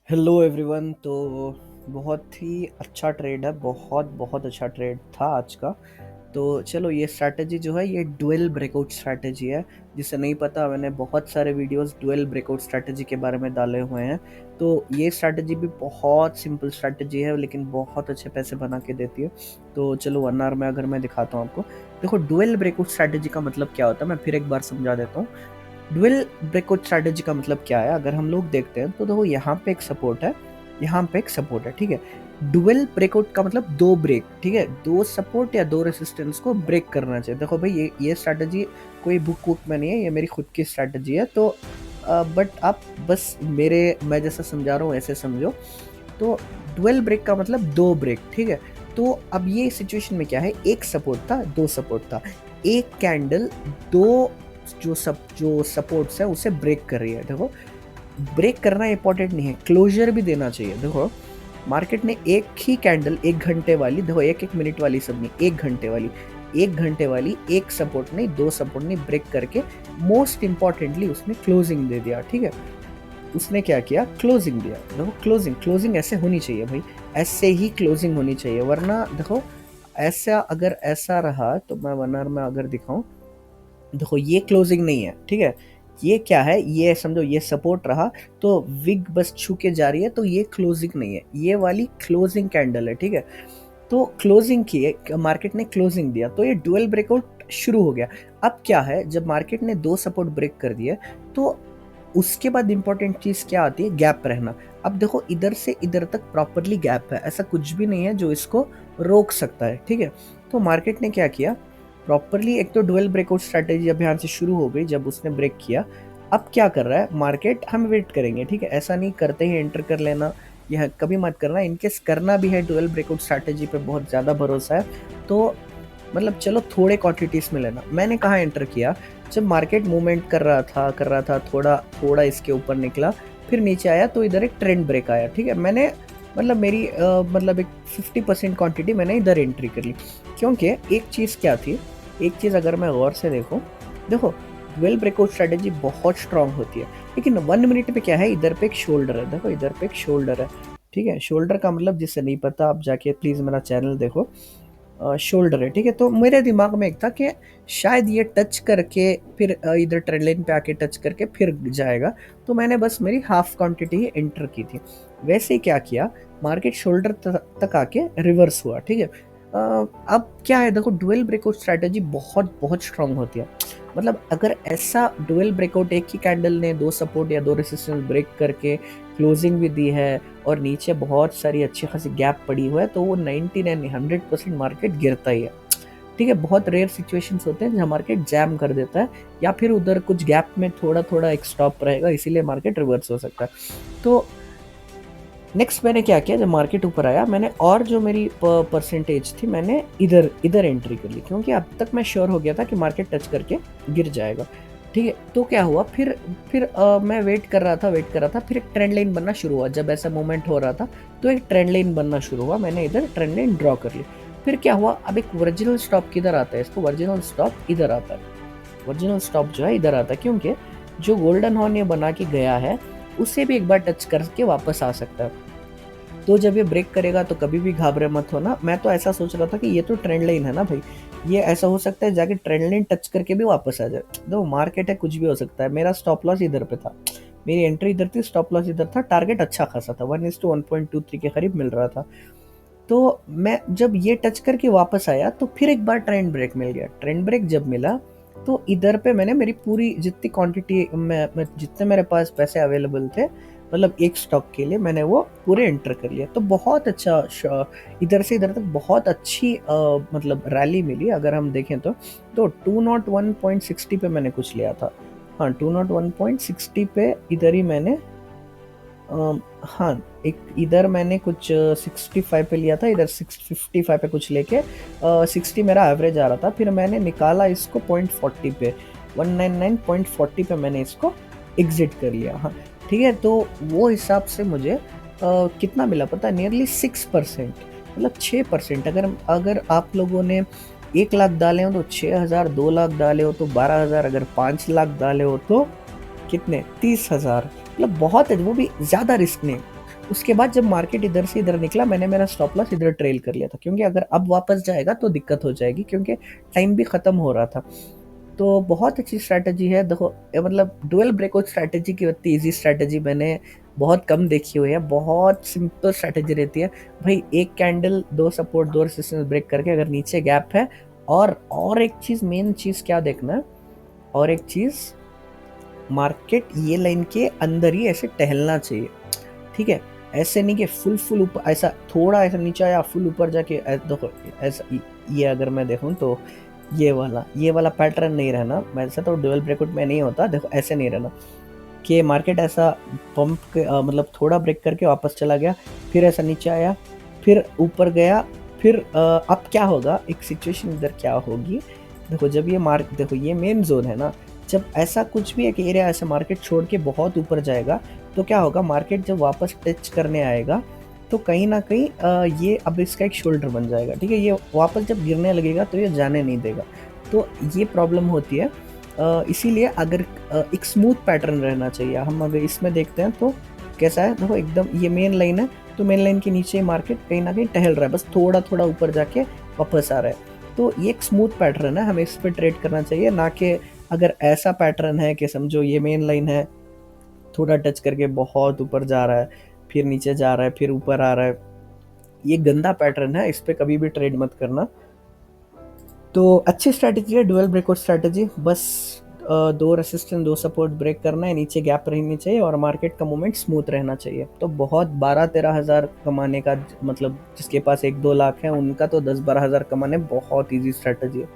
Hello everyone. तो बहुत ही अच्छा ट्रेड है, बहुत बहुत अच्छा ट्रेड था आज का। तो चलो, ये स्ट्रैटेजी जो है ये डुअल ब्रेकआउट स्ट्रैटेजी है। जिसे नहीं पता, मैंने बहुत सारे वीडियोस डुअल ब्रेकआउट स्ट्रैटेजी के बारे में डाले हुए हैं। तो ये स्ट्रैटेजी भी बहुत सिंपल स्ट्रैटेजी है, लेकिन बहुत अच्छे पैसे बना के देती है। तो चलो 1 आवर में अगर मैं दिखाता हूँ आपको। देखो, डुअल ब्रेकआउट स्ट्रैटेजी का मतलब क्या होता है, मैं फिर एक बार समझा देता हूँ। डुअल ब्रेकआउट स्ट्रैटेजी का मतलब क्या है, अगर हम लोग देखते हैं तो देखो, यहाँ पे एक सपोर्ट है, यहाँ पे एक सपोर्ट है, ठीक है। डुअल ब्रेकआउट का मतलब दो ब्रेक, ठीक है, दो सपोर्ट या दो रेसिस्टेंस को ब्रेक करना चाहिए। देखो भाई, ये स्ट्रैटेजी कोई बुक वुक में नहीं है, ये मेरी खुद की स्ट्रैटेजी है। तो बट आप बस मैं जैसा समझा रहा हूँ ऐसे समझो। तो डुअल ब्रेक का मतलब दो ब्रेक, ठीक है। तो अब ये सिचुएशन में क्या है, एक सपोर्ट था, दो सपोर्ट था, एक कैंडल दो जो सपोर्ट्स है उसे ब्रेक कर रही है। देखो, ब्रेक करना इंपॉर्टेंट नहीं है, क्लोजर भी देना चाहिए। देखो, मार्केट ने एक ही कैंडल, 1 घंटे वाली, देखो 1 1 मिनट वाली सब नहीं, 1 घंटे वाली, 1 घंटे वाली, एक सपोर्ट नहीं, दो सपोर्ट नहीं, ब्रेक करके मोस्ट इंपॉर्टेंटली उसने क्लोजिंग दे दिया, ठीक है। उसने क्या किया, क्लोजिंग दिया। देखो, क्लोजिंग क्लोजिंग ऐसे होनी चाहिए भाई, ऐसे ही क्लोजिंग होनी चाहिए, वरना देखो ऐसा, अगर ऐसा रहा तो मैं 1 आवर में अगर दिखाऊं, देखो ये क्लोजिंग नहीं है, ठीक है। ये क्या है, ये समझो, ये सपोर्ट रहा तो विग बस छू के जा रही है, तो ये क्लोजिंग नहीं है, ये वाली क्लोजिंग कैंडल है, ठीक है। तो क्लोजिंग की है, मार्केट ने क्लोजिंग दिया, तो ये डुअल ब्रेकआउट शुरू हो गया। अब क्या है, जब मार्केट ने दो सपोर्ट ब्रेक कर दिए, तो उसके बाद इंपॉर्टेंट चीज क्या आती है, गैप रहना। अब देखो, इधर से इधर तक प्रॉपरली गैप है, ऐसा कुछ भी नहीं है जो इसको रोक सकता है, ठीक है। तो मार्केट ने क्या किया, प्रॉपरली एक तो डुअल ब्रेकआउट स्ट्रैटेजी अब यहाँ से शुरू हो गई जब उसने ब्रेक किया। अब क्या कर रहा है मार्केट, हम वेट करेंगे, ठीक है। ऐसा नहीं करते ही एंटर कर लेना, यह कभी मत करना। इनकेस करना भी है, डुअल ब्रेकआउट स्ट्रैटेजी पे बहुत ज़्यादा भरोसा है, तो मतलब चलो थोड़े क्वांटिटीज में लेना। मैंने कहाँ एंटर किया, जब मार्केट मूवमेंट कर रहा था, थोड़ा थोड़ा इसके ऊपर निकला, फिर नीचे आया, तो इधर एक ट्रेंड ब्रेक आया, ठीक है। मैंने मतलब मेरी मतलब एक 50% क्वांटिटी मैंने इधर एंट्री कर ली, क्योंकि एक चीज़ क्या थी, एक चीज़ अगर मैं गौर से देखो, डुअल ब्रेकआउट स्ट्रेटेजी बहुत स्ट्रांग होती है, लेकिन 1 मिनट पे क्या है, इधर पे एक शोल्डर है, देखो इधर पे एक शोल्डर है, ठीक है। शोल्डर का मतलब, जिससे नहीं पता, आप जाके प्लीज़ मेरा चैनल देखो। शोल्डर है, ठीक है। तो मेरे दिमाग में एक था कि शायद ये टच करके फिर इधर ट्रेंड लाइन पे आके टच करके फिर जाएगा, तो मैंने बस मेरी हाफ क्वांटिटी ही एंटर की थी। वैसे ही क्या किया, मार्केट शोल्डर तक आके रिवर्स हुआ, ठीक है। अब क्या है, देखो डुअल ब्रेकआउट स्ट्रैटेजी बहुत बहुत स्ट्रांग होती है। मतलब अगर ऐसा डुअल ब्रेकआउट, एक ही कैंडल ने दो सपोर्ट या दो रेसिस्टेंस ब्रेक करके क्लोजिंग भी दी है, और नीचे बहुत सारी अच्छी खासी गैप पड़ी हुआ है, तो वो 99 100% मार्केट गिरता ही है, ठीक है। बहुत रेयर सिचुएशंस होते हैं जहाँ मार्केट जैम कर देता है, या फिर उधर कुछ गैप में थोड़ा थोड़ा एक स्टॉप रहेगा, इसीलिए मार्केट रिवर्स हो सकता है। तो नेक्स्ट मैंने क्या किया, जब मार्केट ऊपर आया, मैंने और जो मेरी परसेंटेज थी, मैंने इधर इधर एंट्री कर ली, क्योंकि अब तक मैं श्योर हो गया था कि मार्केट टच करके गिर जाएगा, ठीक है। तो क्या हुआ, फिर मैं वेट कर रहा था, फिर एक ट्रेंड लाइन बनना शुरू हुआ। जब ऐसा मूवमेंट हो रहा था, तो एक ट्रेंड लाइन बनना शुरू हुआ, मैंने इधर ट्रेंड लाइन ड्रॉ कर ली। फिर क्या हुआ, अब एक वर्जिनल स्टॉप किधर आता है, इसको वर्जिनल स्टॉप इधर आता है, वर्जिनल स्टॉप जो है इधर आता है, क्योंकि जो गोल्डन हॉर्न ये बना के गया है, उसे भी एक बार टच करके वापस आ सकता है। तो जब ये ब्रेक करेगा तो कभी भी घाबरे मत होना। मैं तो ऐसा सोच रहा था कि ये तो ट्रेंड लाइन है ना भाई, ये ऐसा हो सकता है जाके ट्रेंड लाइन टच करके भी वापस आ जाए। तो मार्केट है, कुछ भी हो सकता है। मेरा स्टॉप लॉस इधर पे था, मेरी एंट्री इधर थी, स्टॉप लॉस इधर था, टारगेट अच्छा खासा था, 1:1.23 के करीब मिल रहा था। तो मैं जब ये टच करके वापस आया, तो फिर एक बार ट्रेंड ब्रेक मिल गया। ट्रेंड ब्रेक जब मिला, तो इधर पे मैंने मेरी पूरी जितनी क्वांटिटी, मैं जितने मेरे पास पैसे अवेलेबल थे, मतलब एक स्टॉक के लिए, मैंने वो पूरे एंटर कर लिया। तो बहुत अच्छा इधर से इधर तक बहुत अच्छी मतलब रैली मिली, अगर हम देखें तो 201.60 पे मैंने कुछ लिया था। हाँ, 201.60 पे इधर ही मैंने हाँ, एक इधर मैंने कुछ 65 पे लिया था, इधर 655 पे कुछ लेके 60 मेरा एवरेज आ रहा था। फिर मैंने निकाला इसको 0.40 पे, 199.40 पे मैंने इसको एग्जिट कर लिया। हाँ, ठीक है। तो वो हिसाब से मुझे कितना मिला पता है, नियरली 6%, मतलब 6%। अगर अगर आप लोगों ने 1 लाख डाले हो तो 6,000, 2 लाख डाले हो तो 12,000, अगर 5 लाख डाले हो तो कितने, 30,000। मतलब बहुत है, वो भी ज़्यादा रिस्क नहीं। उसके बाद जब मार्केट इधर से इधर निकला, मैंने मेरा स्टॉप लॉस इधर ट्रेल कर लिया था, क्योंकि अगर अब वापस जाएगा तो दिक्कत हो जाएगी, क्योंकि टाइम भी ख़त्म हो रहा था। तो बहुत अच्छी स्ट्रैटेजी है। देखो मतलब डुअल ब्रेकआउट स्ट्रैटेजी की उतनी ईजी स्ट्रैटेजी मैंने बहुत कम देखी हुई है। बहुत सिंपल स्ट्रैटेजी रहती है भाई, एक कैंडल, दो सपोर्ट, दो रेजिस्टेंस ब्रेक करके अगर नीचे गैप है, और एक चीज़, मेन चीज़ क्या देखना है, और एक चीज़, मार्केट ये लाइन के अंदर ही ऐसे टहलना चाहिए, ठीक है। ऐसे नहीं कि फुल फुल ऊपर, ऐसा थोड़ा ऐसा नीचे आया फुल ऊपर जाके देखो ऐसा, ये अगर मैं देखूँ तो ये वाला पैटर्न नहीं रहना। वैसे तो डुअल ब्रेकआउट में नहीं होता, देखो ऐसे नहीं रहना कि मार्केट ऐसा पंप मतलब थोड़ा ब्रेक करके वापस चला गया, फिर ऐसा नीचे आया, फिर ऊपर गया, फिर अब क्या होगा, एक सिचुएशन इधर क्या होगी, देखो जब ये देखो ये मेन जोन है ना, जब ऐसा कुछ भी एक एरिया ऐसा मार्केट छोड़ के बहुत ऊपर जाएगा, तो क्या होगा, मार्केट जब वापस टच करने आएगा तो कहीं ना कहीं ये अब इसका एक शोल्डर बन जाएगा, ठीक है। ये वापस जब गिरने लगेगा तो ये जाने नहीं देगा, तो ये प्रॉब्लम होती है। इसीलिए अगर एक स्मूथ पैटर्न रहना चाहिए, हम अगर इसमें देखते हैं तो कैसा है, देखो एकदम ये मेन लाइन है, तो मेन लाइन के नीचे मार्केट कहीं ना कहीं टहल रहा है, बस थोड़ा थोड़ा ऊपर जाके वापस आ रहा है। तो ये एक स्मूथ पैटर्न है, हमें इस पर ट्रेड करना चाहिए, ना कि अगर ऐसा पैटर्न है कि समझो ये मेन लाइन है, थोड़ा टच करके बहुत ऊपर जा रहा है, फिर नीचे जा रहा है, फिर ऊपर आ रहा है, ये गंदा पैटर्न है, इस पर कभी भी ट्रेड मत करना। तो अच्छी स्ट्रैटेजी है डुअल ब्रेकआउट स्ट्रैटेजी, बस दो रेसिस्टेंस, दो सपोर्ट ब्रेक करना है, नीचे गैप रहनी चाहिए, और मार्केट का मूवमेंट स्मूथ रहना चाहिए। तो बहुत 12-13 हज़ार कमाने का मतलब, जिसके पास 1-2 लाख है उनका तो 10-12 हज़ार कमाने बहुत ईजी स्ट्रैटेजी है।